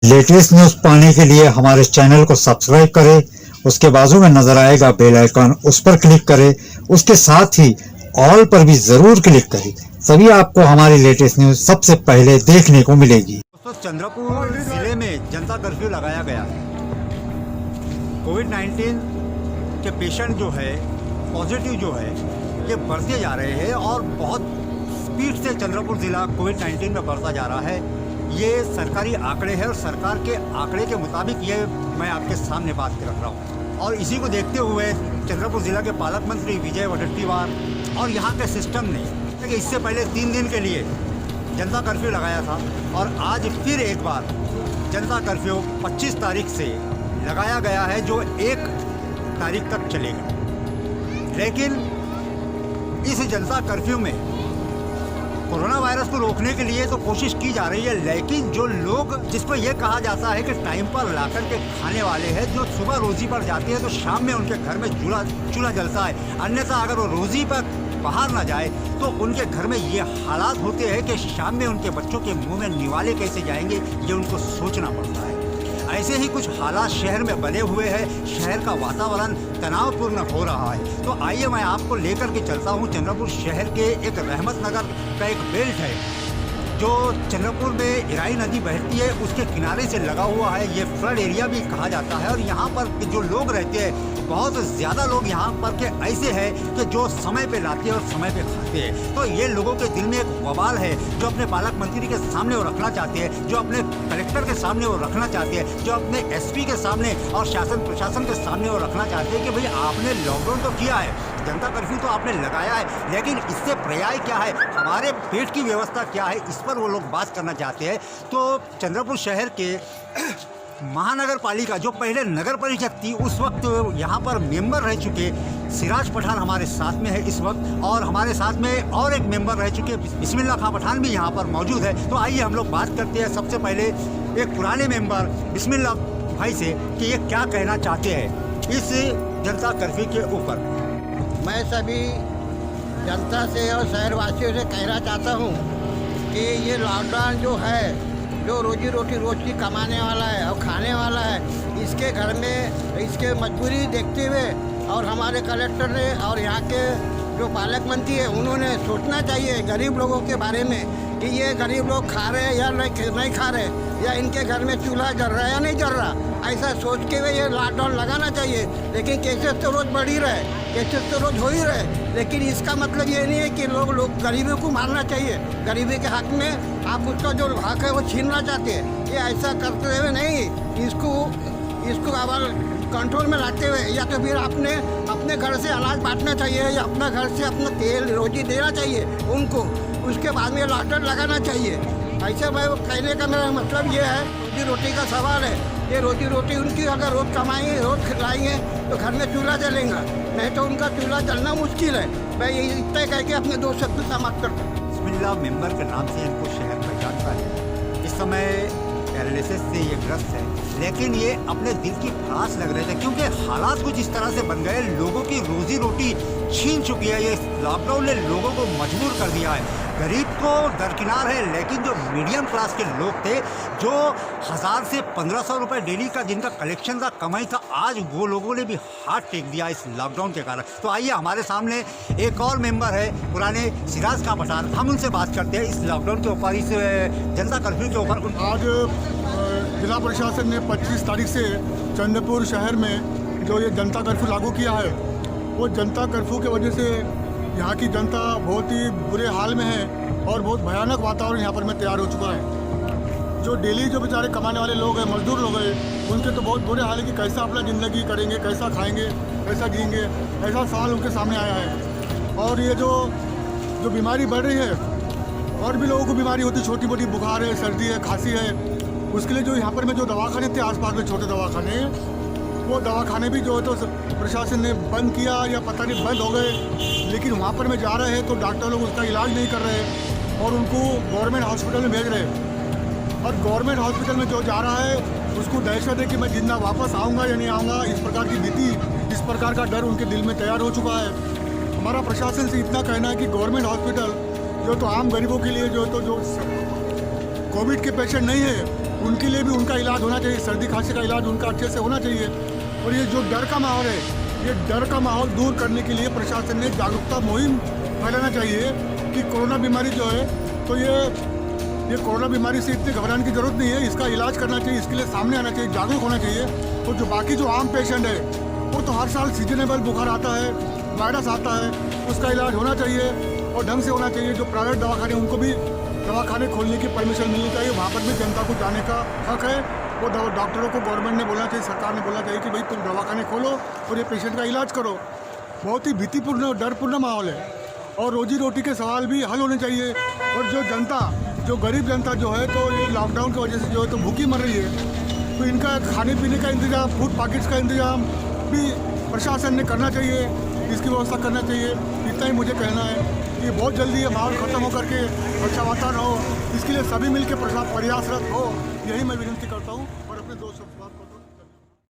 Latest news पाने के लिए हमारे चैनल को सब्सक्राइब करें, उसके बाजू में नजर आएगा बेल आइकन, उस पर क्लिक करें। उसके साथ ही ऑल पर भी जरूर क्लिक करें, तभी आपको हमारी लेटेस्ट न्यूज सबसे पहले देखने को मिलेगी। दोस्तों, चंद्रपुर जिले में जनता कर्फ्यू लगाया गया है। कोविड-19 के पेशेंट जो है, पॉजिटिव जो है, ये बढ़ते जा रहे हैं और बहुत स्पीड से चंद्रपुर जिला कोविड-19 में बढ़ता जा रहा है। ये सरकारी आंकड़े हैं और सरकार के आंकड़े के मुताबिक ये मैं आपके सामने बात कर रहा हूँ। और इसी को देखते हुए चंद्रपुर जिला के पालक मंत्री विजय वडेट्टीवार और यहाँ के सिस्टम ने कि इससे पहले 3 दिन के लिए जनता कर्फ्यू लगाया था और आज फिर एक बार जनता कर्फ्यू 25 तारीख से लगाया गया है, जो 1 तारीख तक चलेगा। लेकिन इस जनता कर्फ्यू में कोरोना वायरस को रोकने के लिए तो कोशिश की जा रही है, लेकिन जो लोग जिसको ये कहा जाता है कि टाइम पर ला कर के खाने वाले हैं, जो सुबह रोजी पर जाते हैं तो शाम में उनके घर में चूल्हा जलता है। अन्यथा अगर वो रोजी पर बाहर ना जाए तो उनके घर में ये हालात होते हैं कि शाम में उनके बच्चों के मुंह में निवाले कैसे जाएंगे, ये उनको सोचना पड़ता है। ऐसे ही कुछ हालात शहर में बने हुए हैं, शहर का वातावरण तनावपूर्ण हो रहा है। तो आइए मैं आपको लेकर के चलता हूँ चंद्रपुर शहर के एक रहमत नगर का एक बेल्ट है जो चंद्रपुर में इराई नदी बहती है, उसके किनारे से लगा हुआ है। ये फ्लड एरिया भी कहा जाता है और यहाँ पर जो लोग रहते हैं, बहुत ज़्यादा लोग यहाँ पर के ऐसे हैं कि जो समय पे लाते हैं और समय पे खाते हैं। तो ये लोगों के दिल में एक बवाल है जो अपने पालक मंत्री के सामने वो रखना चाहते हैं, जो अपने कलेक्टर के सामने वो रखना चाहते हैं, जो अपने एसपी के सामने और शासन प्रशासन के सामने वो रखना चाहते हैं कि भाई आपने लॉकडाउन तो किया है, जनता कर्फ्यू तो आपने लगाया है, लेकिन इससे पर्याय क्या है, हमारे पेट की व्यवस्था क्या है, इस पर वो लोग बात करना चाहते हैं। तो चंद्रपुर शहर के महानगर पालिका जो पहले नगर परिषद थी, उस वक्त यहाँ पर मेंबर रह चुके सिराज पठान हमारे साथ में है इस वक्त, और हमारे साथ में और एक मेंबर रह चुके बिस्मिल्लाह खां पठान भी यहाँ पर मौजूद है। तो आइए हम लोग बात करते हैं सबसे पहले एक पुराने मेंबर बिस्मिल्लाह भाई से कि ये क्या कहना चाहते हैं इस जनता कर्फ्यू के ऊपर। मैं सभी जनता से और शहरवासियों से कहना चाहता हूँ कि ये लॉकडाउन जो है, जो रोजी रोटी रोज की कमाने वाला है और खाने वाला है, इसके घर में इसके मजबूरी देखते हुए और हमारे कलेक्टर ने और यहाँ के जो पालक मंत्री है उन्होंने सोचना चाहिए गरीब लोगों के बारे में कि ये गरीब लोग खा रहे हैं या नहीं खा रहे, या इनके घर में चूल्हा जल रहा है या नहीं जल रहा, ऐसा सोच के हुए ये लॉकडाउन लगाना चाहिए। लेकिन केसेस तो रोज़ बढ़ ही रहे, केसेस तो रोज़ हो ही रहे, लेकिन इसका मतलब ये नहीं है कि लोग गरीबी को मारना चाहिए। गरीबी के हक में आप उसका जो हक है वो छीनना चाहते हैं, ये ऐसा करते हुए नहीं, इसको अब कंट्रोल में लाते हुए या तो फिर अपने घर से अनाज बांटना चाहिए या अपना घर से अपना तेल रोटी देना चाहिए उनको, उसके बाद में लॉकडाउन लगाना चाहिए। ऐसे मैं कहने का मेरा मतलब ये है, रोजी रोटी का सवाल है, ये रोजी रोटी उनकी अगर रोज़ कमाएंगे रोज़ खिलाएंगे तो घर में चूल्हा जलेगा, नहीं तो उनका चूल्हा जलना मुश्किल है। मैं ये इतना कह के अपने 2 शब्द समाप्त करता हूँ। बिस्मिल्लाह मेंबर के नाम से इनको शहर पहचानता है। इस समय पैरालिसिस से ये ग्रस्त है, लेकिन ये अपने दिल की प्यास लग रहे थे क्योंकि हालात कुछ इस तरह से बन गए, लोगों की रोजी रोटी छीन चुकी है। ये लॉकडाउन ने लोगों को मजबूर कर दिया है। गरीब को दरकिनार है, लेकिन जो मीडियम क्लास के लोग थे, जो 1000 से 1500 रुपये डेली का जिनका कलेक्शन था, कमाई था, आज वो लोगों ने भी हाथ टेक दिया इस लॉकडाउन के कारण। तो आइए हमारे सामने एक और मेंबर है पुराने सिराज खां पठान, हम उनसे बात करते हैं इस लॉकडाउन के ऊपर, इस जनता कर्फ्यू के ऊपर। आज जिला प्रशासन ने 25 तारीख से चंद्रपुर शहर में जो ये जनता कर्फ्यू लागू किया है, वो जनता कर्फ्यू की वजह से यहाँ की जनता बहुत ही बुरे हाल में है और बहुत भयानक वातावरण यहाँ पर में तैयार हो चुका है। जो डेली जो बेचारे कमाने वाले लोग हैं, मजदूर लोग हैं, उनके तो बहुत बुरे हाल है कि कैसा अपना ज़िंदगी करेंगे, कैसा खाएंगे, कैसा जिएंगे, ऐसा सवाल उनके सामने आया है। और ये जो बीमारी बढ़ रही है, और भी लोगों को बीमारी होती, छोटी मोटी बुखार है, सर्दी है, खांसी है, उसके लिए जो यहाँ पर में जो दवाखाने थे आसपास में छोटे दवाखाने, वो दवाखाने भी जो है तो प्रशासन ने बंद किया या पता नहीं बंद हो गए, लेकिन वहाँ पर में जा रहे हैं तो डॉक्टर लोग उसका इलाज नहीं कर रहे और उनको गवर्नमेंट हॉस्पिटल में भेज रहे हैं। और गवर्नमेंट हॉस्पिटल में जो जा रहा है उसको दहशत है कि मैं जिंदा वापस आऊँगा या नहीं आऊँगा, इस प्रकार की भीति, इस प्रकार का डर उनके दिल में तैयार हो चुका है। हमारा प्रशासन से इतना कहना है कि गवर्नमेंट हॉस्पिटल जो तो आम गरीबों के लिए जो कोविड के पेशेंट नहीं है उनके लिए भी उनका इलाज होना चाहिए, सर्दी खांसी का इलाज उनका अच्छे से होना चाहिए। और ये जो डर का माहौल है, ये डर का माहौल दूर करने के लिए प्रशासन ने जागरूकता मुहिम फैलाना चाहिए कि कोरोना बीमारी जो है तो ये कोरोना बीमारी से इतने घबराने की ज़रूरत नहीं है, इसका इलाज करना चाहिए, इसके लिए सामने आना चाहिए, जागरूक होना चाहिए। और जो बाकी जो आम पेशेंट है वो तो हर साल सीजनेबल बुखार आता है, वायरस आता है, उसका इलाज होना चाहिए और ढंग से होना चाहिए। जो प्राइवेट दवाखाने उनको भी दवाखाने खोलने की परमिशन मिलनी चाहिए, वहाँ पर भी जनता को जाने का हक है। वो डॉक्टरों को गवर्नमेंट ने बोलना चाहिए, सरकार ने बोलना चाहिए कि भाई तुम दवाखाने खोलो और ये पेशेंट का इलाज करो। बहुत ही भीतिपूर्ण और डरपूर्ण माहौल है और रोजी रोटी के सवाल भी हल होने चाहिए। और जो जनता, जो गरीब जनता जो है तो ये लॉकडाउन की वजह से जो है तो भूखी मर रही है, तो इनका खाने पीने का इंतजाम, फूड पैकेट्स का इंतजाम भी प्रशासन ने करना चाहिए, इसकी व्यवस्था करना चाहिए। इतना ही मुझे कहना है कि बहुत जल्दी ये माहौल ख़त्म हो करके अच्छा वातावरण हो, इसके लिए सभी मिलकर प्रयासरत हो, यही मैं विनती करता हूँ और अपने दोस्तों से बात करता हूँ।